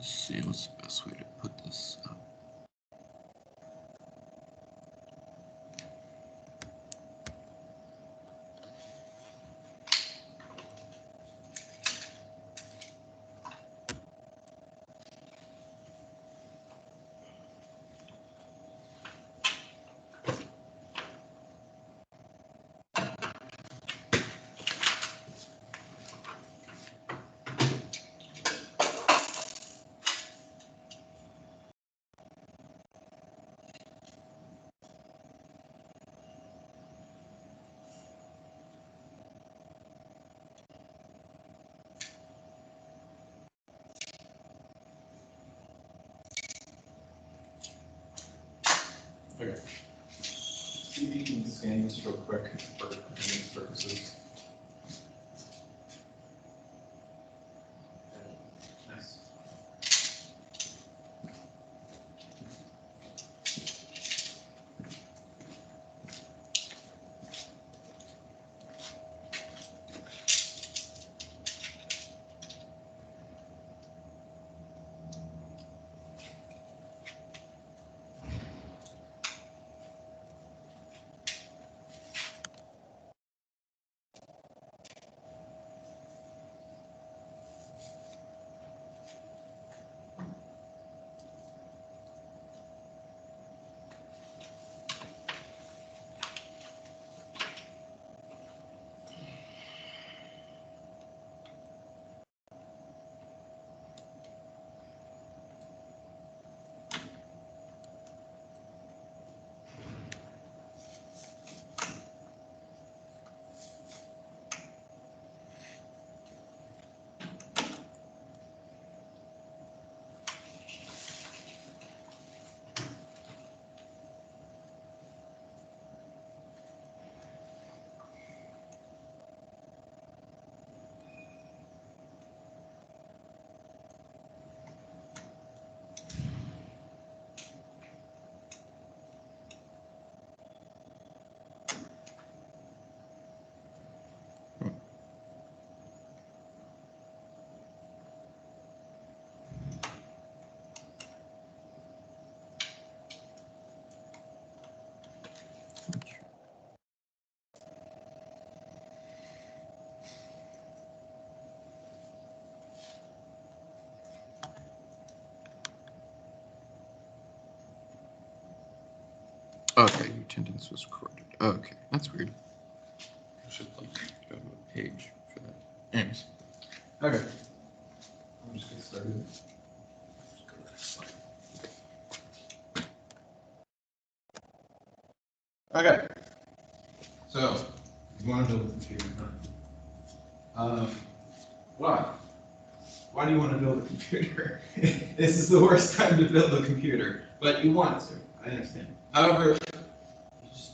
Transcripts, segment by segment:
Let's see, what's the best way to put this up? Okay. See if you can scan this real quick for convenience purposes. Nice. Okay, your attendance was recorded. Okay, that's weird. I should like go to a page for that. Anyways. Okay. I'll just get started. Okay. So, you want to build a computer, huh? Why? Why do you want to build a computer? This is the worst time to build a computer, but you want to. I understand. However, you just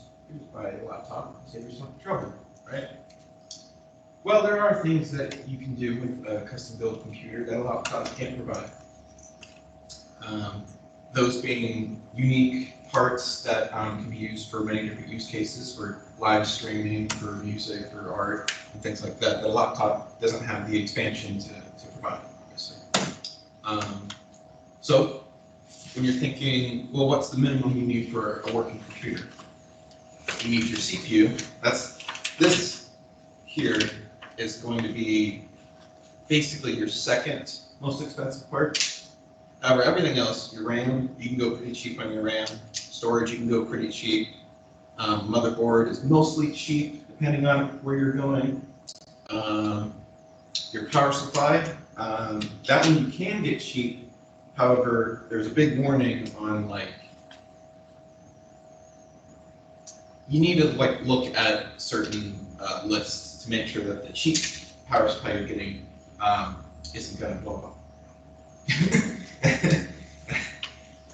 buy a laptop and save yourself trouble, right? Well, there are things that you can do with a custom-built computer that a laptop can't provide. Those being unique parts that can be used for many different use cases, for live streaming, for music, for art, and things like that. The laptop doesn't have the expansion to provide, obviously. So when you're thinking, well, what's the minimum you need for a working computer? You need your CPU. This here is going to be basically your second most expensive part. However, everything else, your RAM, you can go pretty cheap on your RAM. Storage, you can go pretty cheap. Motherboard is mostly cheap, depending on where you're going. Your power supply, that one you can get cheap. However, there's a big warning on you need to look at certain lists to make sure that the cheap power supply you're getting isn't going to blow up.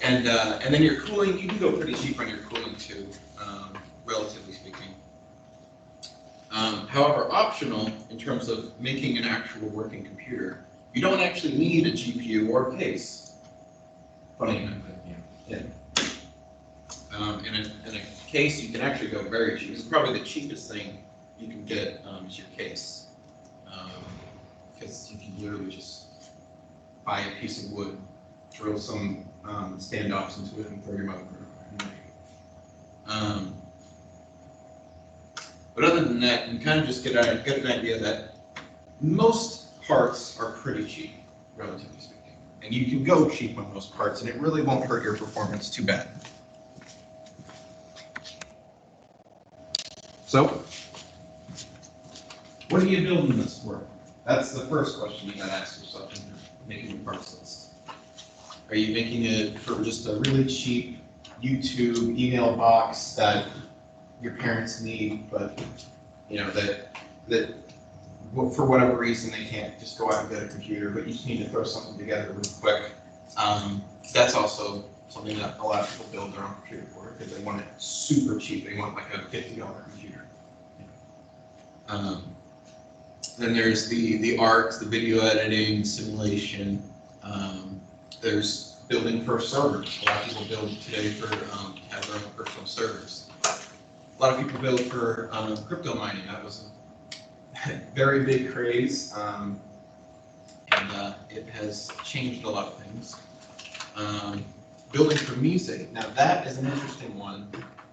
And then your cooling, you can go pretty cheap on your cooling too, relatively speaking. However, optional in terms of making an actual working computer, you don't actually need a GPU or a case. Funny enough, yeah. In a case, you can actually go very cheap. It's probably the cheapest thing you can get is your case, because you can literally just buy a piece of wood, drill some standoffs into it, and throw your motherboard on it. But other than that, you kind of just get an idea that most parts are pretty cheap, relatively speaking. And you can go cheap on most parts, and it really won't hurt your performance too bad. So, what are you building this for? That's the first question you gotta ask yourself when you're making a parts list. Are you making it for just a really cheap YouTube email box that your parents need, but you know that for whatever reason they can't just go out and get a computer, but you just need to throw something together real quick? That's also something that a lot of people build their own computer for because they want it super cheap. They want like a $50 computer. Then there's the art, the video editing, simulation. There's building for servers. A lot of people build today for have their own personal servers. A lot of people build for crypto mining. That was a very big craze, and it has changed a lot of things. Building for music. Now that is an interesting one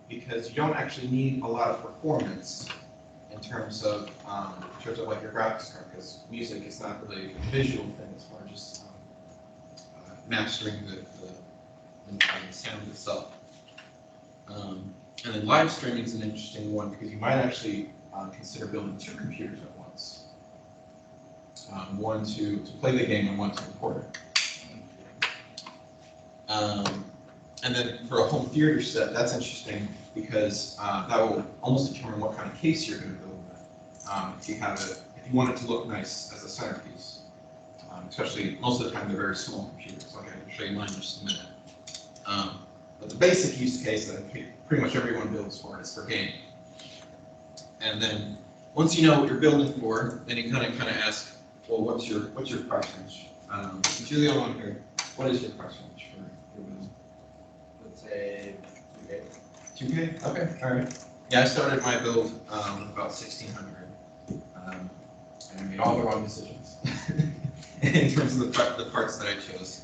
because you don't actually need a lot of performance in terms of like your graphics card, because music is not really a visual thing; it's more just mastering the sound itself. And then live streaming is an interesting one because you might actually consider building two computers at once. One to play the game and one to record it. And then for a home theater set, that's interesting because that will almost determine what kind of case you're going to build with. If you want it to look nice as a centerpiece, especially most of the time they're very small computers. Like I can show you mine in just a minute. But the basic use case that pretty much everyone builds for is for gaming. And then once you know what you're building for, then you kind of ask, well, what's your price range? Since you're the only one here, what is your price range for your building? Let's say 2K. 2K? Okay, all right. Yeah, I started my build with about 1,600, and I made all the wrong decisions in terms of the parts that I chose.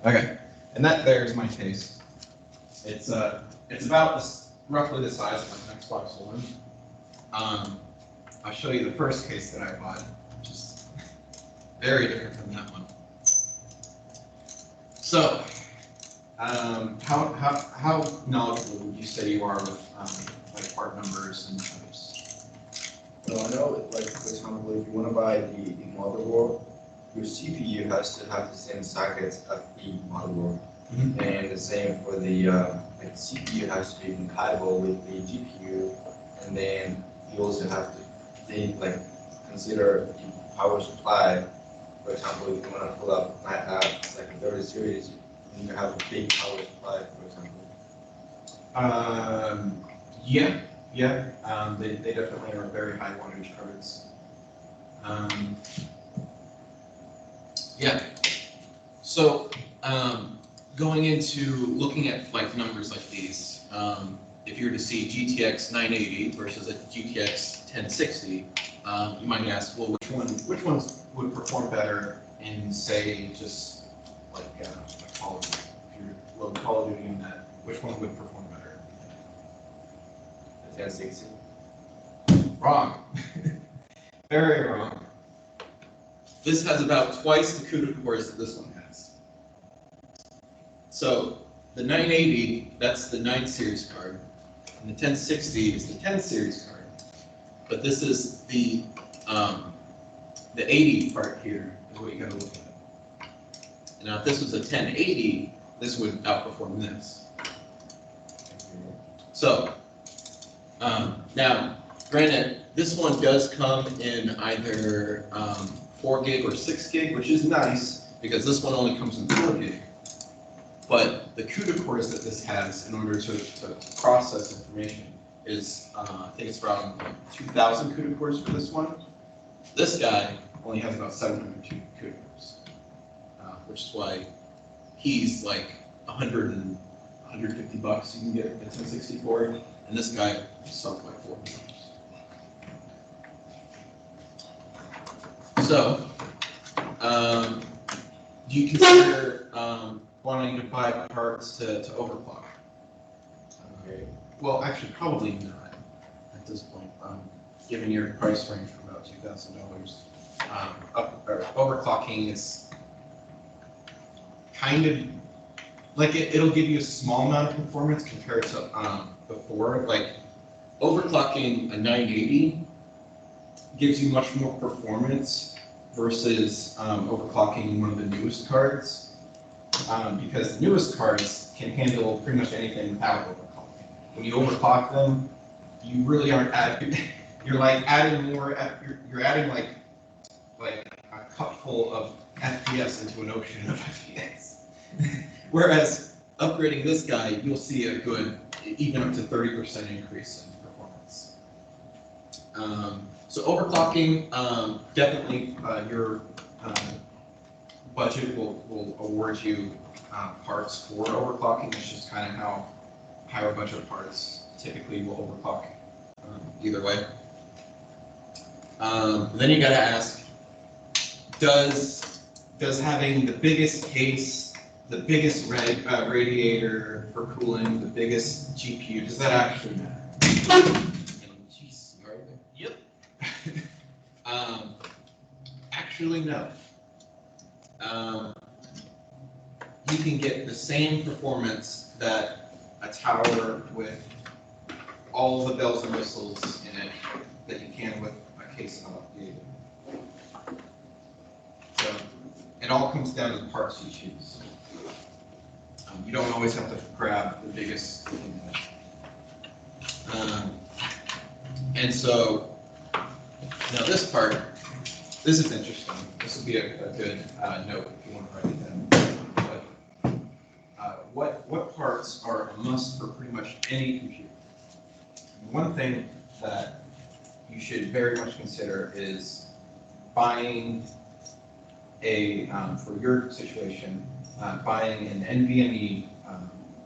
Okay, and that there is my case. It's about roughly the size of an Xbox One. I'll show you the first case that I bought, which is very different from that one. So, how knowledgeable would you say you are with like part numbers and others? So I know, like for example, if you want to buy the motherboard, your CPU has to have the same sockets as the motherboard, and the same for the like CPU has to be compatible with the GPU, and then you also have to consider the power supply. For example, if you want to pull up like a 30 series, you have a big power supply, for example. Yeah. They definitely are very high wattage cards. Yeah. So going into looking at like numbers like these, if you were to see GTX 980 versus a GTX 1060, you might ask, well, which ones would perform better in, say, just like Call of Duty? If you're loading Call of Duty in that, which one would perform better? The 1060. Wrong. Very wrong. This has about twice the CUDA cores that this one has. So the 980, that's the 9 series card, and the 1060 is the 10 series card. But this is the 80 part here is what you got to look at. Now, if this was a 1080, this would outperform this. So now, granted, this one does come in either 4 gig or 6 gig, which is nice because this one only comes in 4 gig. But the CUDA cores that this has in order to process information is, I think it's around 2,000 CUDA cores for this one. This guy only has about 702 CUDA cores, which is why he's like $150 you can get a 1064, and this guy sells like $400. So, do you consider wanting to buy parts to overclock? Well, actually, probably not at this point, given your price range for about $2,000. Overclocking is kind of like it'll give you a small amount of performance compared to before. Like overclocking a 980 gives you much more performance versus overclocking one of the newest cards, because the newest cards can handle pretty much anything without overclocking. When you overclock them, you really aren't adding. You're like adding more. You're adding like a cupful of FPS into an ocean of FPS. Whereas upgrading this guy, you'll see a good, even up to 30% increase in performance. So overclocking, definitely your budget will award you parts for overclocking. It's just kind of how higher budget parts typically will overclock either way. Then you gotta ask, does having the biggest case, the biggest radiator for cooling, the biggest GPU, does that actually matter? Jeez, you are there? Yep. Actually, no. You can get the same performance that a tower with all the bells and whistles in it that you can with a case not updated. So it all comes down to the parts you choose. You don't always have to grab the biggest. And so now this part, this is interesting. This would be a good note if you want to write it down. But what parts are a must for pretty much any computer? One thing that you should very much consider is buying for your situation, buying an NVMe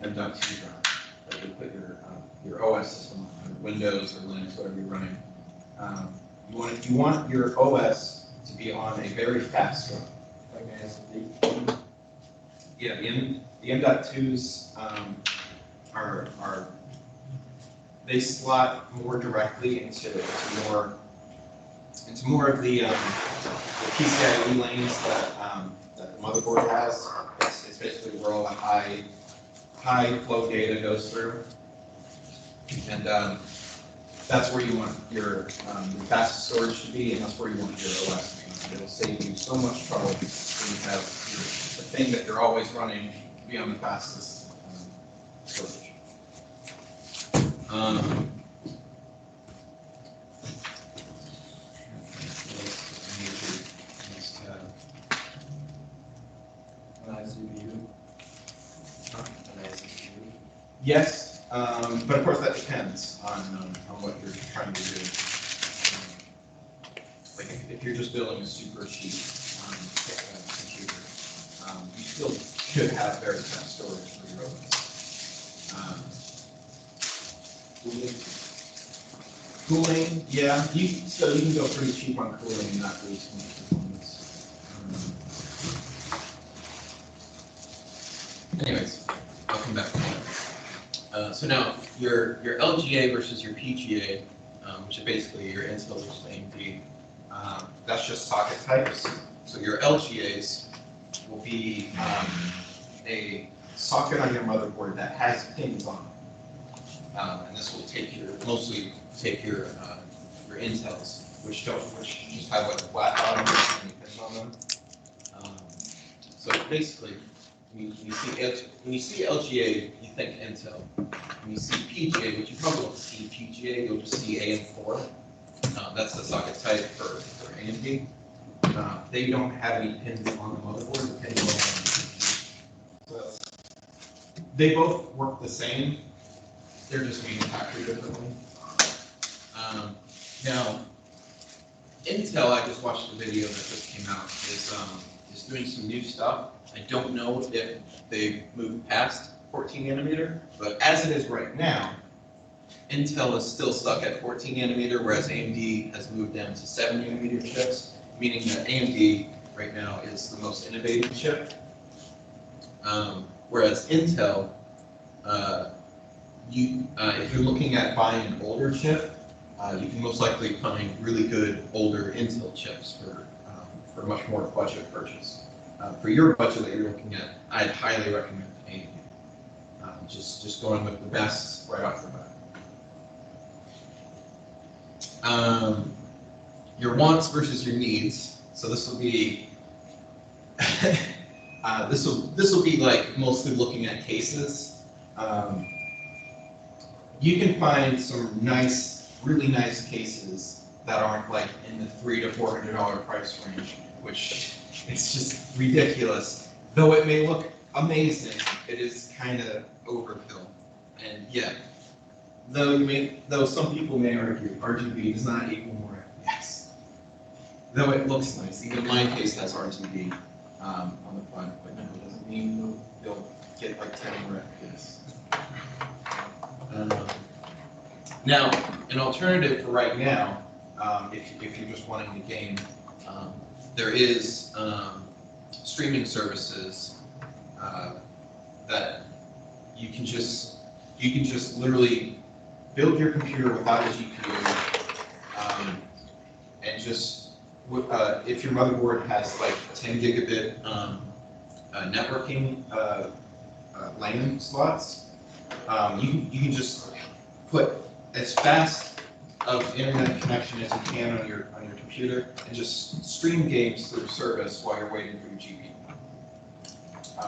M.2 drive that you put your OS system on, or Windows or Linux, whatever you're running. You want your OS to be on a very fast drive. Like an SSD? Yeah, the M.2s they slot more directly into more of the PCIe lanes that the motherboard has. It's basically where all the high flow data goes through, and that's where you want your fastest storage to be, and that's where you want your OS to be. It'll save you so much trouble when you have the thing that you're always running be on the fastest storage. Yes, but of course that depends on what you're trying to do. Like if you're just building a super cheap computer, you still should have very fast storage for your OS. Cooling, yeah, so you can go pretty cheap on cooling and not lose too much performance. Anyways, I'll come back to that. So now your LGA versus your PGA, which is basically your Intel versus AMD, that's just socket types. So your LGAs will be a socket on your motherboard that has pins on it, and this will mostly take your Intels, which just have like a flat bottom and pins on them. So basically, when you see LGA, you think Intel. When you see PGA, which you probably won't see PGA, you'll just see AM4. That's the socket type for AMD. They don't have any pins on the motherboard. The pins are on the CPU. So they both work the same. They're just manufactured differently. Now, Intel, I just watched the video that just came out, is doing some new stuff. I don't know if they've moved past 14 nanometer, but as it is right now, Intel is still stuck at 14 nanometer, whereas AMD has moved down to 7 nanometer chips. meaning that AMD right now is the most innovative chip, whereas Intel, if you're looking at buying an older chip, you can most likely find really good older Intel chips for much more budget purchase. For your budget that you're looking at, I'd highly recommend AMD. Just going with the best right off the bat. Your wants versus your needs. So this will be this will be like mostly looking at cases. You can find some really nice cases that aren't like in the $300 to $400 price range, which is just ridiculous. Though it may look amazing, it is kind of overkill. And yeah, though some people may argue RGB does not equal more FPS. Though it looks nice, even my case has RGB on the front, but no, it doesn't mean you'll get like 10 more FPS. Now, an alternative for right now, if you're just wanting to game, there is streaming services that you can just literally build your computer without a GPU, and just if your motherboard has like 10 gigabit networking LAN slots, you can just put as fast of internet connection as you can on your computer and just stream games through service while you're waiting for your GPU.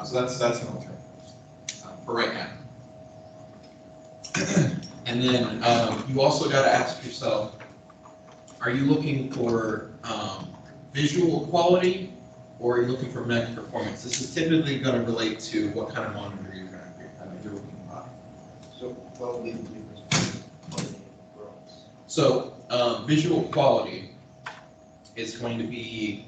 So that's an alternative for right now. And then you also got to ask yourself, are you looking for visual quality or are you looking for mech performance? This is typically going to relate to what kind of monitor you're looking to buy. So what would be the difference between quality and performance? So visual quality is going to be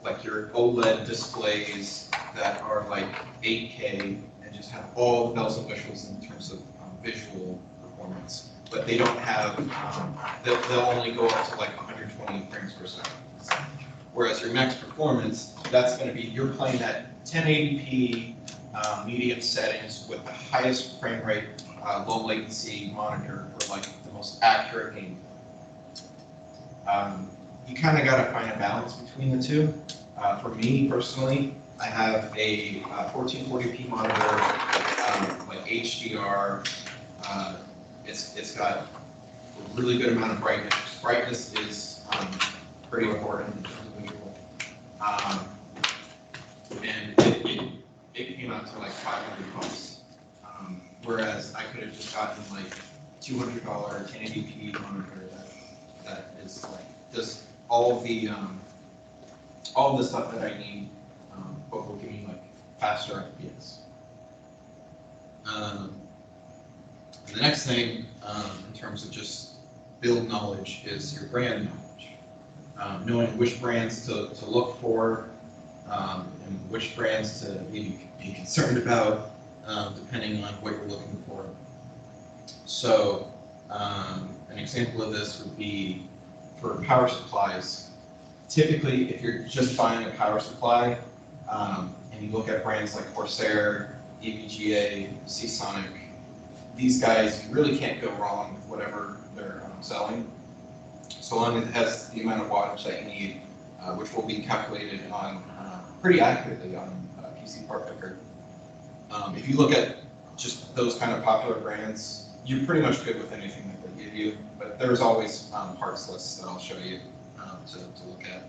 like your OLED displays that are like 8K and just have all the bells and whistles in terms of visual performance, but they don't have, they'll only go up to like 120 frames per second. Whereas your max performance, that's going to be, you're playing at 1080p medium settings with the highest frame rate, low latency monitor for like the most accurate game. You kind of got to find a balance between the two. For me personally, I have a 1440p monitor, like HDR. It's got a really good amount of brightness. Brightness is pretty important in terms of visual. And it came out to like $500. Whereas I could have just gotten like $200 1080p monitor that is like just all the stuff that I need, but will give me like faster FPS. The next thing, in terms of just build knowledge, is your brand knowledge. Knowing which brands to look for, and which brands to maybe be concerned about, depending on what you're looking for. So, an example of this would be for power supplies. Typically, if you're just buying a power supply, and you look at brands like Corsair, EVGA, Seasonic, these guys, you really can't go wrong with whatever they're selling, so long as it has the amount of wattage that you need, which will be calculated on pretty accurately on PC Part Picker. If you look at just those kind of popular brands, you're pretty much good with anything that they give you, but there's always parts lists that I'll show you to look at.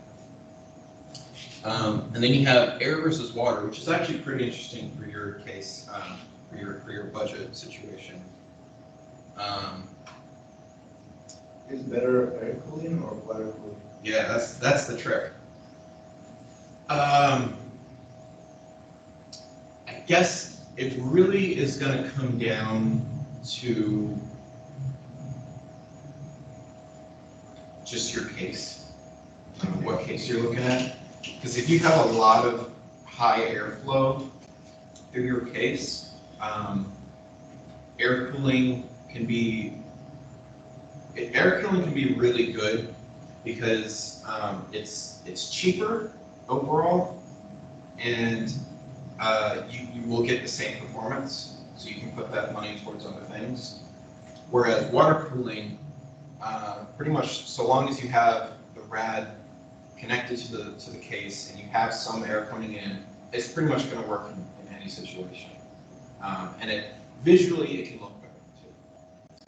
And then you have air versus water, which is actually pretty interesting for your case, for your budget situation. Is better air cooling or water cooling? Yeah, that's the trick. I guess it really is going to come down to just your case, what case you're looking at. Because if you have a lot of high airflow through your case, air cooling can be really good because it's cheaper overall, and you will get the same performance, so you can put that money towards other things. Whereas water cooling, pretty much so long as you have the rad connected to the case and you have some air coming in, it's pretty much going to work in any situation. And visually it can look better too.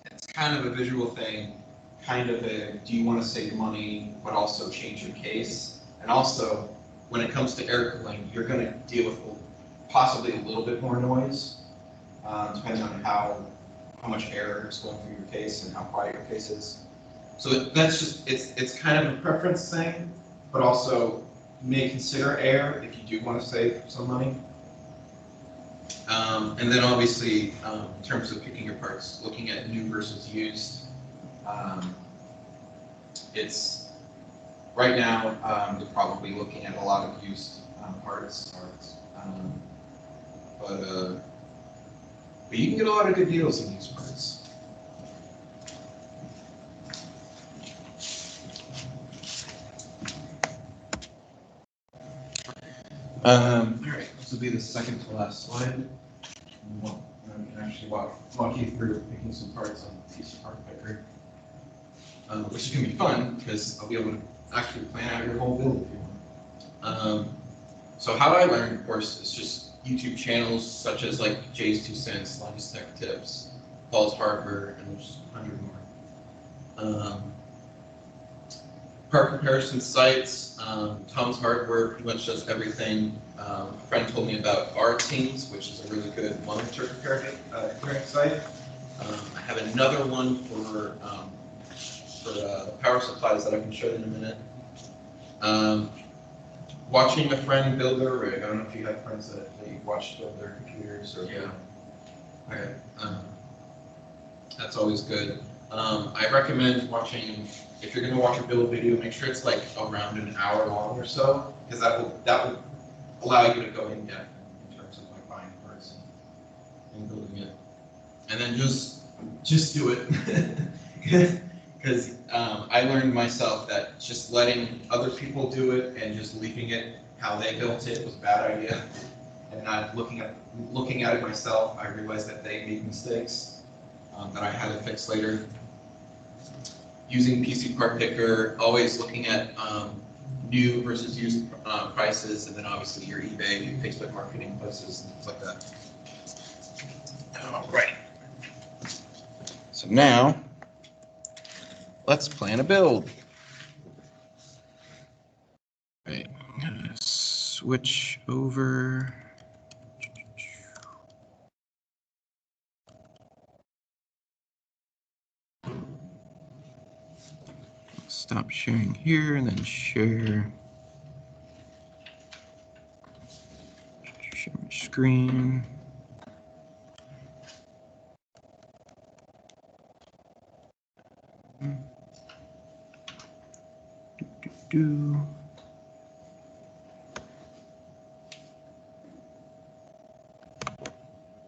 It's kind of a visual thing, kind of a, do you want to save money but also change your case? And also, when it comes to air cooling, you're going to deal with possibly a little bit more noise, depending on how much air is going through your case and how quiet your case is. So that's just, it's kind of a preference thing, but also you may consider air if you do want to save some money. And then obviously, in terms of picking your parts, looking at new versus used, it's, right now, you're probably looking at a lot of used parts. But you can get a lot of good deals in used parts. All right, this will be the second to last slide. I can actually walk you through picking some parts on a piece of part picker, which is going to be fun because I'll be able to actually plan out your whole build if you want. So how I learned, of course, is just YouTube channels such as like Jay's 2 Cents, Linus Tech Tips, Paul's Hardware, and there's 100 more. Part comparison sites, Tom's Hardware pretty much does everything. A friend told me about R-Teams, which is a really good monitor comparing site. I have another one for power supplies that I can show you in a minute. Watching a friend build their rig. I don't know if you have friends that you watch build their computers or. Yeah. Okay. That's always good. I recommend watching. If you're going to watch a build video, make sure it's like around an hour long or so, because that will allow you to go in depth in terms of like buying parts and building it. And then just do it, because I learned myself that just letting other people do it and just leaving it how they built it was a bad idea. And not looking at it myself, I realized that they made mistakes that I had to fix later. Using PC Part Picker, always looking at new versus used prices, and then obviously your eBay, your Facebook marketing places, and things like that. All right. So now, let's plan a build. All right, I'm gonna switch over. Stop sharing here and then share my screen.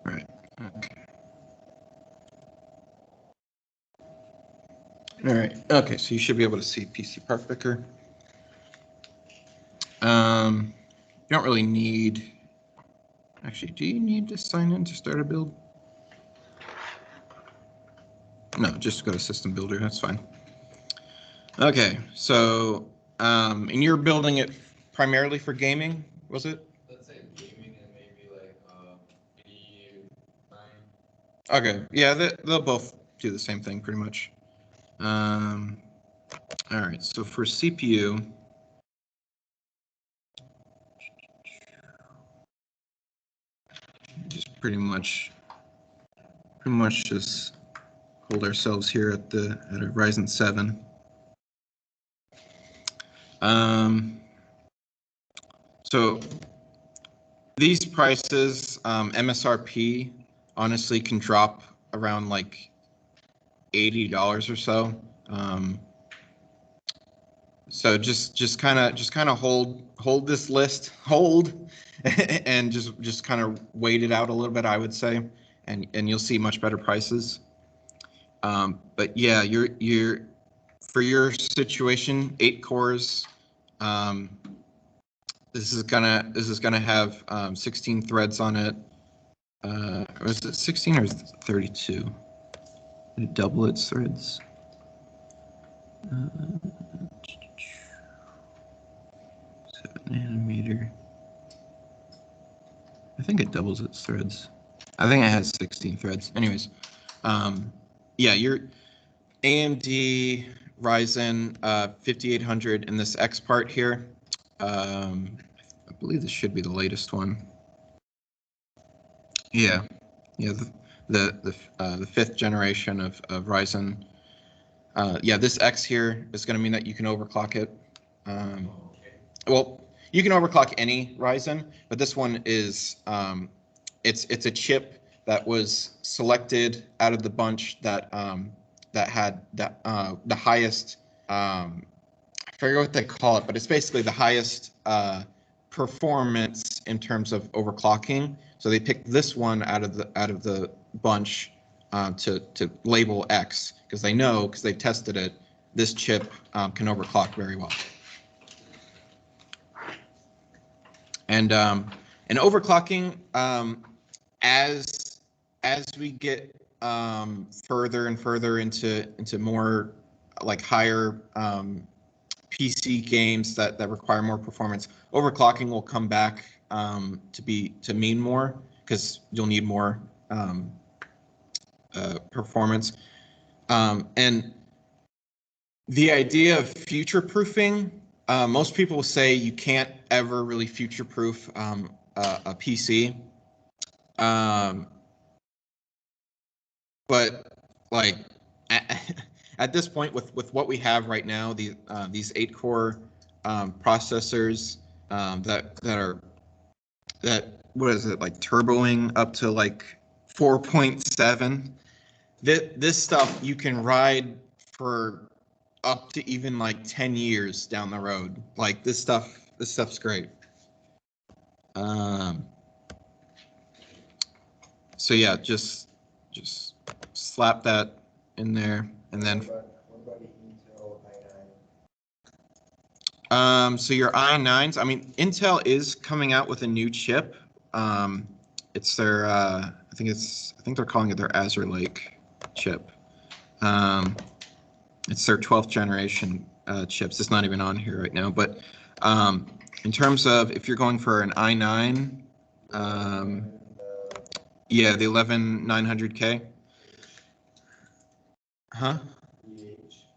Right. Okay. All right. Okay. So you should be able to see PC Part Picker. You don't really need. Actually, do you need to sign in to start a build? No, just go to System Builder. That's fine. Okay. So, and you're building it primarily for gaming, was it? Let's say gaming and maybe like video. Okay. Yeah, they'll both do the same thing pretty much. All right. So for CPU. Just pretty much just hold ourselves here at a Ryzen 7. So these prices, MSRP, honestly can drop around like $80 or so. So just kind of hold this list, and just kind of wait it out a little bit, I would say, and you'll see much better prices. But yeah, for your situation, 8 cores. This is gonna have 16 threads on it. Or is it 16 or is it 32? Did it double its threads? 7nm. I think it doubles its threads. I think it has 16 threads. Anyways, yeah, your AMD Ryzen 5800 in this X part here. I believe this should be the latest one. Yeah, the 5th generation of Ryzen. Yeah, this X here is going to mean that you can overclock it. Well, you can overclock any Ryzen, but this one is it's a chip that was selected out of the bunch that that had the highest I forget what they call it, but it's basically the highest performance in terms of overclocking. So they picked this one out of the bunch to label X because they know, because they've tested it, this chip can overclock very well. And overclocking, as we get further and further into more like higher PC games that require more performance, overclocking will come back to mean more because you'll need more performance. And the idea of future-proofing, most people say you can't ever really future-proof a PC. But like at this point, with what we have right now, these 8-core processors that what is it, like turboing up to like 4.7. This stuff you can ride for up to even like 10 years down the road. Like this stuff's great. So yeah, just slap that in there, and then What about the Intel i9? so your i9s, I mean, Intel is coming out with a new chip. It's their I think they're calling it their Azure Lake chip. It's their 12th generation chips. It's not even on here right now, but in terms of if you're going for an i9, yeah, the 11900K. Huh?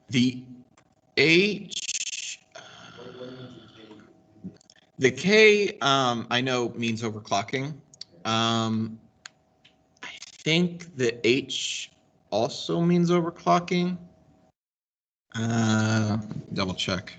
The H. The K, I know means overclocking. I think the H also means overclocking. Double check.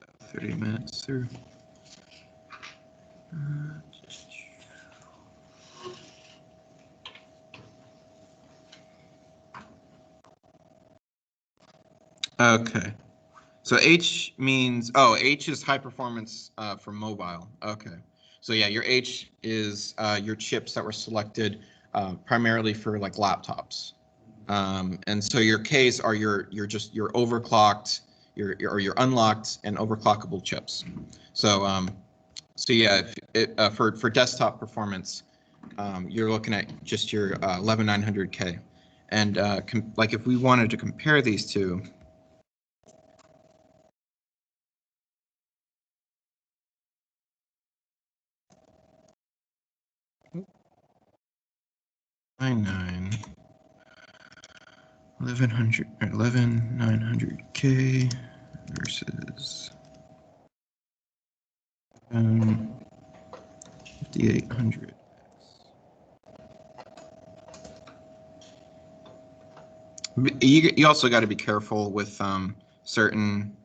About 30 minutes through. Okay. So H means, oh, H is high performance for mobile. Okay. So yeah, your H is your chips that were selected primarily for like laptops. And so your Ks are your overclocked, your unlocked and overclockable chips. So so yeah, for desktop performance, you're looking at just your 11900K. And like if we wanted to compare these two, i9 11900K versus 5800. You also got to be careful with certain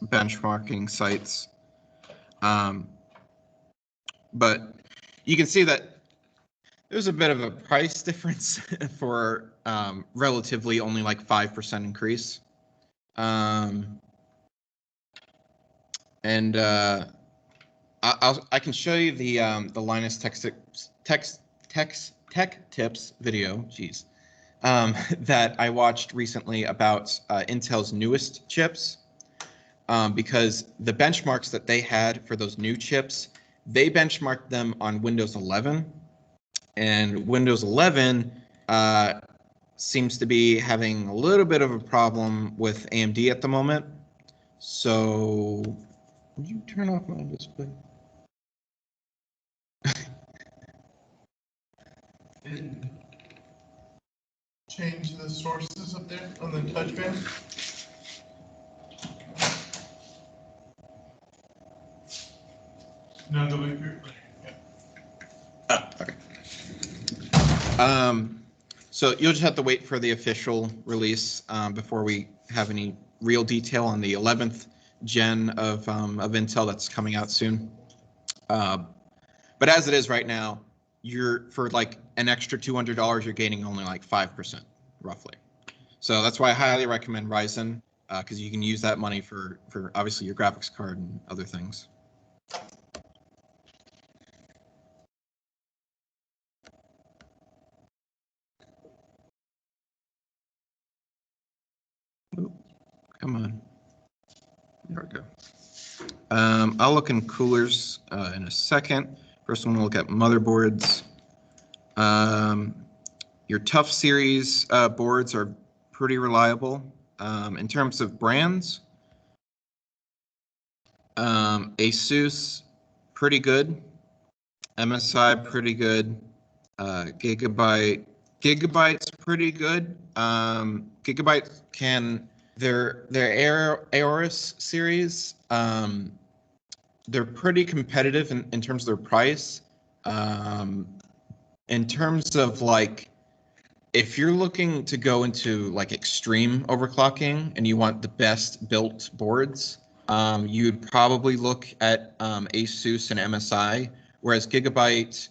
benchmarking sites, but you can see that there's a bit of a price difference for relatively only like 5% increase. And I can show you the Linus Tech Tips video, geez, that I watched recently about Intel's newest chips, because the benchmarks that they had for those new chips, they benchmarked them on Windows 11, and Windows 11 seems to be having a little bit of a problem with AMD at the moment. So, would you turn off my display? And change the sources up there on the touchpad. No, the way through. Oh, okay. So you'll just have to wait for the official release before we have any real detail on the 11th gen of Intel that's coming out soon. But as it is right now, you're for like an extra $200, you're gaining only like 5%, roughly. So that's why I highly recommend Ryzen, because you can use that money for obviously your graphics card and other things. Ooh, come on. There we go. I'll look in coolers in a second. First, I'm going to look at motherboards. Your Tough series boards are pretty reliable. In terms of brands, Asus, pretty good. MSI, pretty good. Gigabyte's pretty good. Gigabyte can, their Aorus series, they're pretty competitive in terms of their price. In terms of like, if you're looking to go into like extreme overclocking and you want the best built boards, you'd probably look at Asus and MSI, whereas Gigabyte,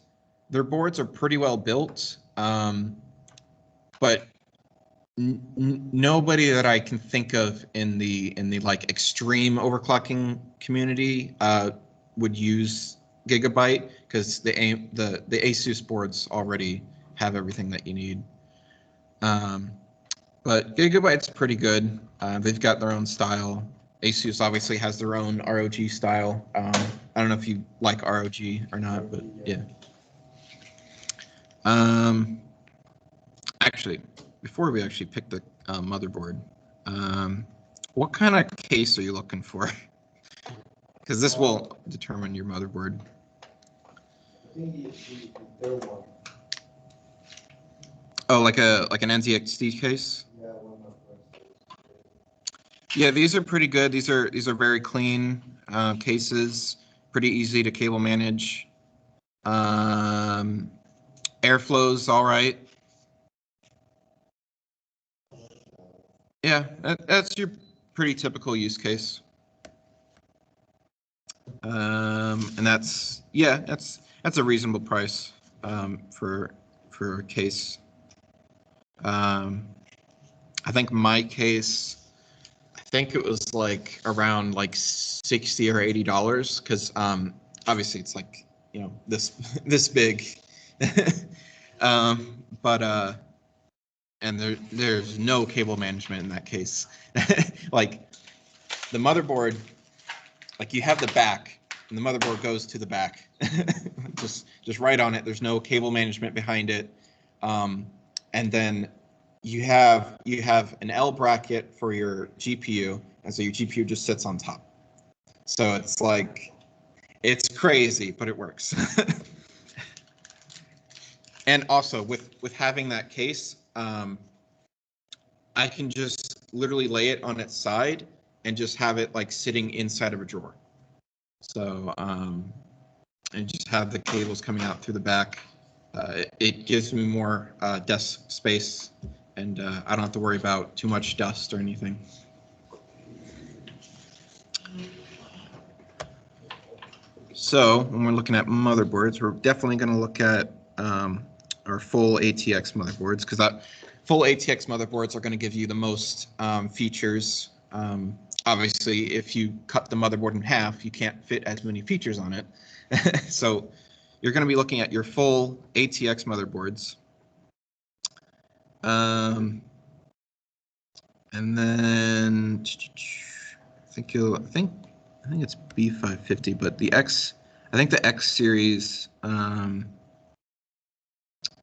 their boards are pretty well built, but nobody that I can think of in the like extreme overclocking community would use Gigabyte, because the Asus boards already have everything that you need. But Gigabyte's pretty good. They've got their own style. Asus obviously has their own ROG style. I don't know if you like ROG or not, but yeah. Actually, before we actually pick the motherboard, what kind of case are you looking for? Because this will determine your motherboard. I think the third one. Oh, like an NZXT case? Yeah, one of my friends. Yeah, these are pretty good. These are very clean cases, pretty easy to cable manage. Airflow's all right. Yeah, that's your pretty typical use case. And that's a reasonable price for a case. I think my case, I think it was like around like $60 or $80, because obviously it's like, you know, this big. But and there's no cable management in that case. Like the motherboard, like you have the back, and the motherboard goes to the back, just right on it. There's no cable management behind it, and then you have an L bracket for your GPU, and so your GPU just sits on top. So it's like, it's crazy, but it works. And also with having that case, I can just literally lay it on its side and just have it like sitting inside of a drawer. So and just have the cables coming out through the back. It gives me more desk space, and I don't have to worry about too much dust or anything. So when we're looking at motherboards, we're definitely going to look at our full ATX motherboards, because that full ATX motherboards are going to give you the most features. Obviously, if you cut the motherboard in half, you can't fit as many features on it. So you're going to be looking at your full ATX motherboards. And then I think it's B550, but I think the X series,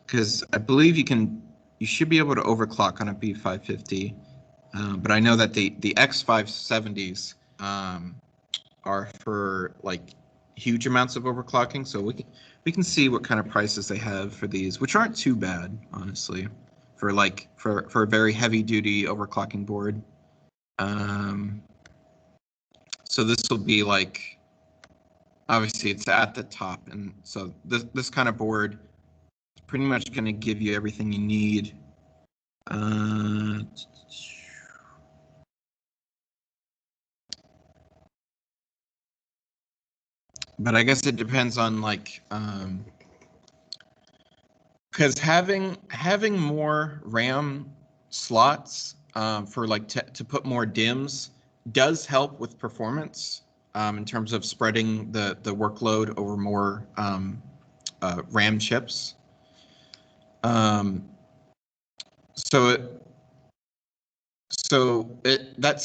because I believe you should be able to overclock on a B550, but I know that the X570s are for like huge amounts of overclocking, so we can see what kind of prices they have for these, which aren't too bad, honestly, for a very heavy duty overclocking board. So this will be like, obviously it's at the top, and so this kind of board is pretty much going to give you everything you need. But I guess it depends on like, because having more RAM slots for like to put more DIMMs does help with performance in terms of spreading the workload over more RAM chips. That's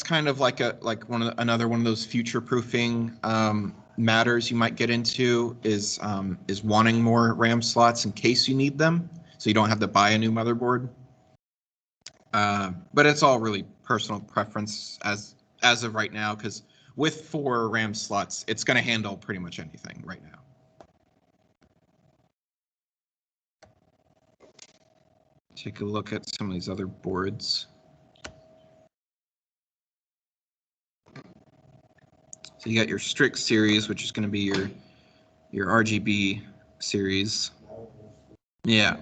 kind of like another one of those future-proofing matters you might get into is wanting more RAM slots in case you need them, so you don't have to buy a new motherboard. But it's all really personal preference as of right now, because with 4 RAM slots, it's going to handle pretty much anything right now. Take a look at some of these other boards. So you got your Strix series, which is going to be your RGB series. Yeah.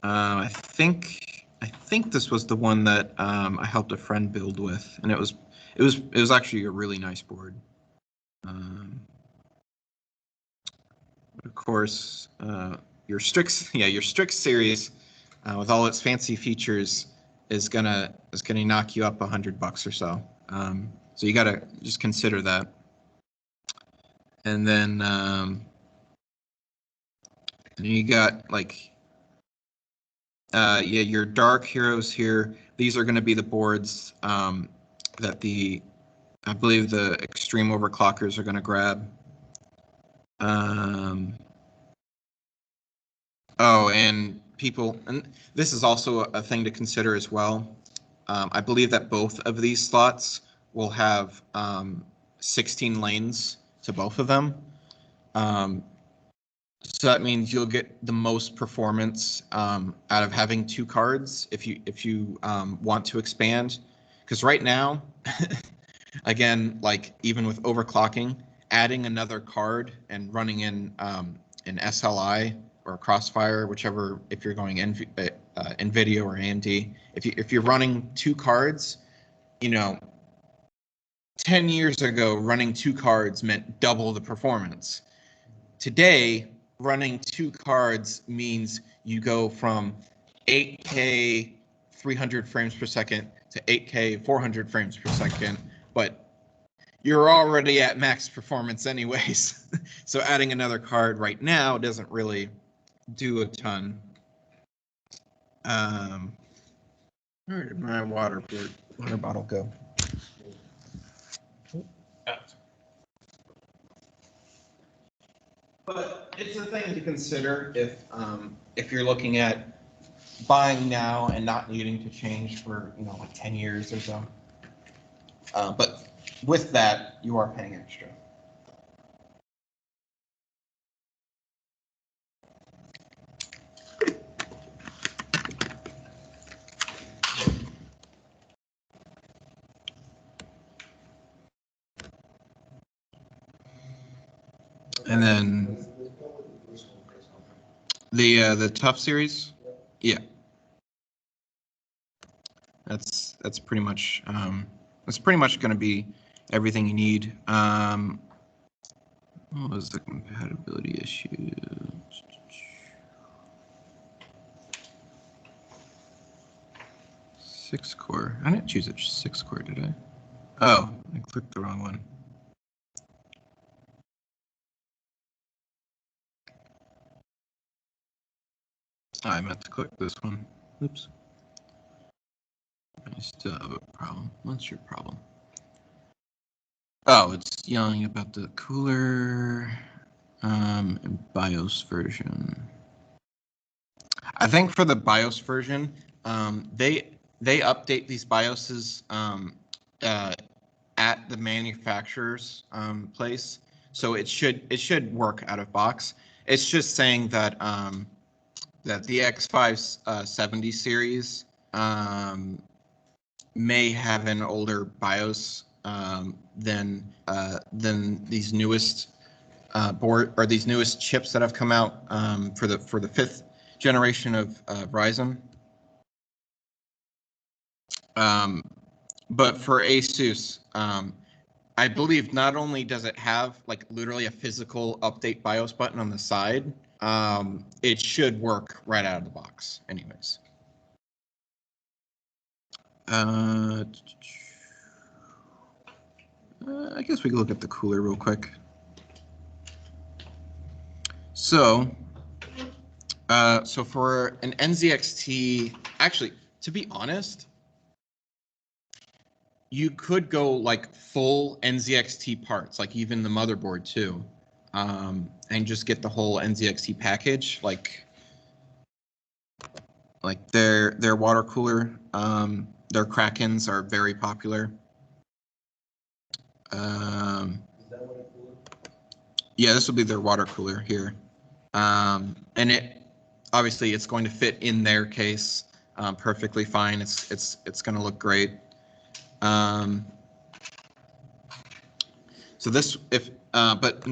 I think this was the one that I helped a friend build with, and it was actually a really nice board. Of course, your Strix series with all its fancy features is gonna knock you up $100 or so. So you gotta just consider that. And then you got like your dark heroes here. These are going to be the boards that I believe the extreme overclockers are going to grab. And this is also a thing to consider as well. I believe that both of these slots will have 16 lanes to both of them. So that means you'll get the most performance out of having 2 cards if you want to expand. Because right now, again, like even with overclocking, adding another card and running in an SLI or Crossfire, whichever, if you're going NVIDIA or AMD, if you're running 2 cards, 10 years ago, running 2 cards meant double the performance. Today, running 2 cards means you go from 8K 300 frames per second to 8K 400 frames per second, but you're already at max performance anyways. So adding another card right now doesn't really do a ton. Where did my water bottle go? But it's a thing to consider if you're looking at buying now and not needing to change for like 10 years or so. But with that, you are paying extra. And then the Tough series, yeah, that's pretty much going to be everything you need. What was the compatibility issue? 6-core. I didn't choose a 6-core, did I? Oh, I clicked the wrong one. I meant to click this one. Oops. I still have a problem. What's your problem? Oh, it's yelling about the cooler and BIOS version. I think for the BIOS version, they update these BIOSes at the manufacturer's place, so it should work out of box. It's just saying that that the X570 series may have an older BIOS than these newest board or these newest chips that have come out for the 5th generation of Ryzen. But for ASUS, I believe not only does it have like literally a physical update BIOS button on the side, it should work right out of the box anyways. I guess we can look at the cooler real quick. So, so for an NZXT, actually, to be honest, you could go like full NZXT parts, like even the motherboard too, and just get the whole NZXT package, like their water cooler. Their Krakens are very popular. Yeah, this will be their water cooler here, and it obviously it's going to fit in their case perfectly fine. It's going to look great. So this, but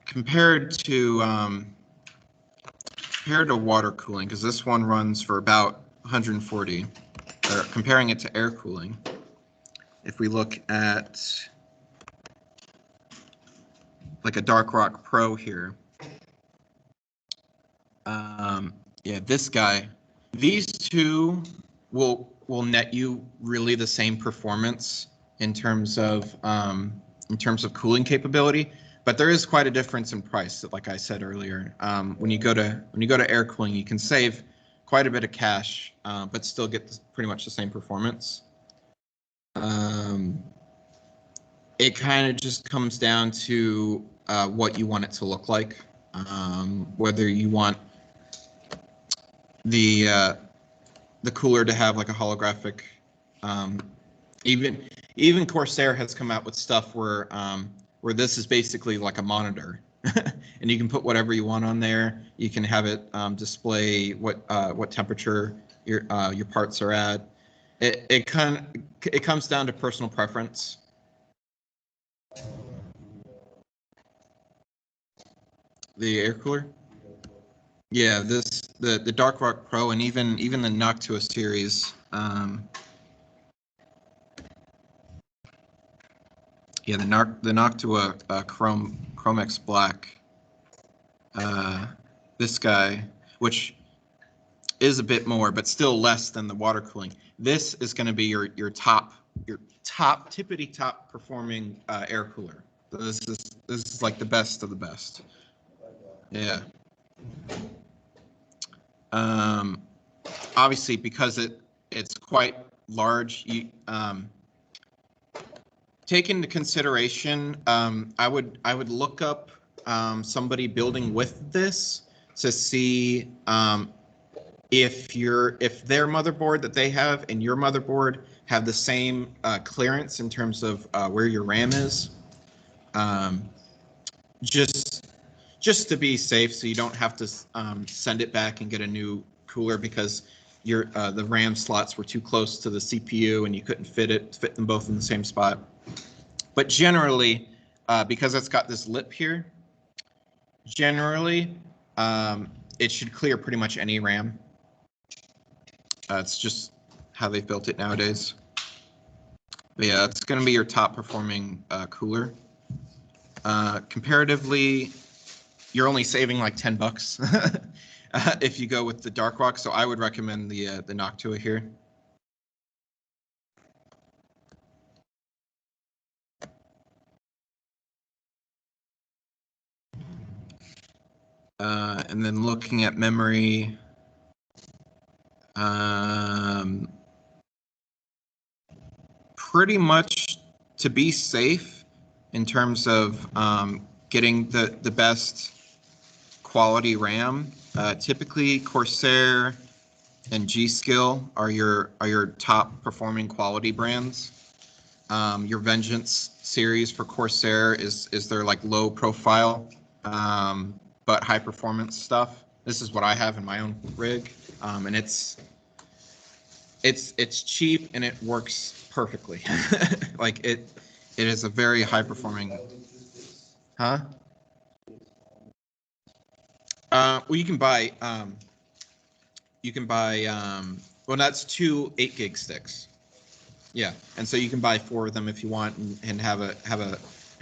compared to water cooling, because this one runs for about 140, or comparing it to air cooling, if we look at like a Dark Rock Pro here, yeah, this guy, these two will net you really the same performance in terms of cooling capability, but there is quite a difference in price. Like I said earlier, when you go to air cooling, you can save quite a bit of cash, but still get pretty much the same performance. It kind of just comes down to what you want it to look like, whether you want the cooler to have like a holographic. Even Corsair has come out with stuff where this is basically like a monitor, and you can put whatever you want on there. You can have it display what temperature your parts are at. It comes down to personal preference. The air cooler. Yeah, the Dark Rock Pro and even the Noctua series. Yeah, the Noctua Chrome X Black. This guy, which is a bit more, but still less than the water cooling. This is going to be your top tippity top performing air cooler. So this is like the best of the best. Yeah. Obviously, because it's quite large, you take into consideration. I would look up somebody building with this to see if their motherboard that they have and your motherboard have the same clearance in terms of where your RAM is. Just to be safe, so you don't have to send it back and get a new cooler because the RAM slots were too close to the CPU and you couldn't fit them both in the same spot. But generally, because it's got this lip here, generally it should clear pretty much any RAM. It's just how they've built it nowadays. But yeah, it's going to be your top performing cooler. Comparatively, you're only saving like $10 if you go with the dark rock. So I would recommend the Noctua here. And then looking at memory, pretty much to be safe in terms of getting the best quality RAM. Typically, Corsair and G-Skill are your top performing quality brands. Your Vengeance series for Corsair is their like low profile but high performance stuff. This is what I have in my own rig, and it's cheap and it works perfectly. Like it is a very high performing. Huh? Well, you can buy well, that's 2 8 gig sticks. Yeah, and so you can buy 4 of them if you want, and have an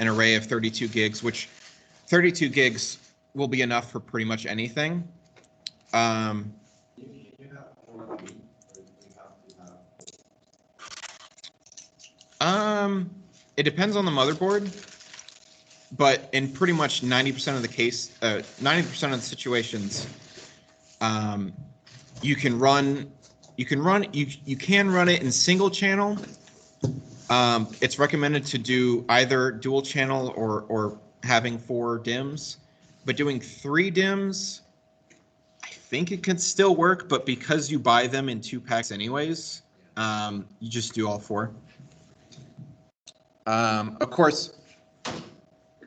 array of 32 gigs, which 32 gigs will be enough for pretty much anything. It depends on the motherboard, but in pretty much 90% of the case, 90% of the situations, you can run it in single channel. It's recommended to do either dual channel or having 4 DIMMs, but doing 3 DIMMs, I think it can still work, but because you buy them in 2 packs anyways, you just do all 4. Of course,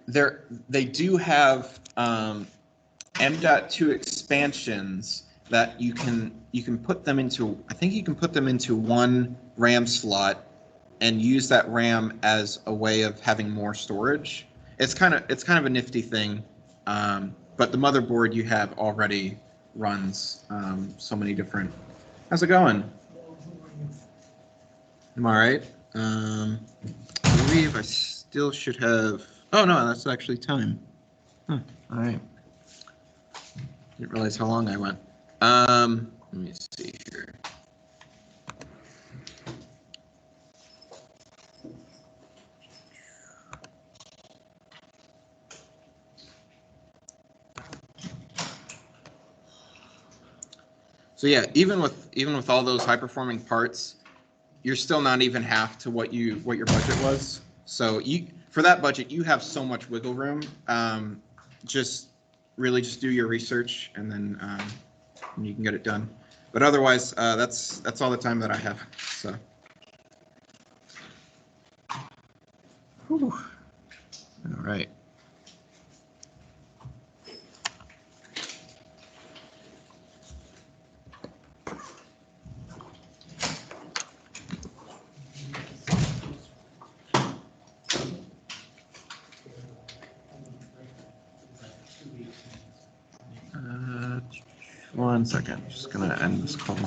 they do have M.2 expansions that you can put them into. I think you can put them into 1 RAM slot and use that RAM as a way of having more storage. It's kind of a nifty thing, but the motherboard you have already runs so many different. How's it going? Am I right? I believe I still should have. Oh no, that's actually time. Huh, all right. Didn't realize how long I went. Let me see here. So yeah, even with all those high performing parts, you're still not even half to what your budget was. So for that budget, you have so much wiggle room. Just do your research, and then you can get it done. But otherwise, that's all the time that I have. So. Whew. All right. One second, just gonna end this call.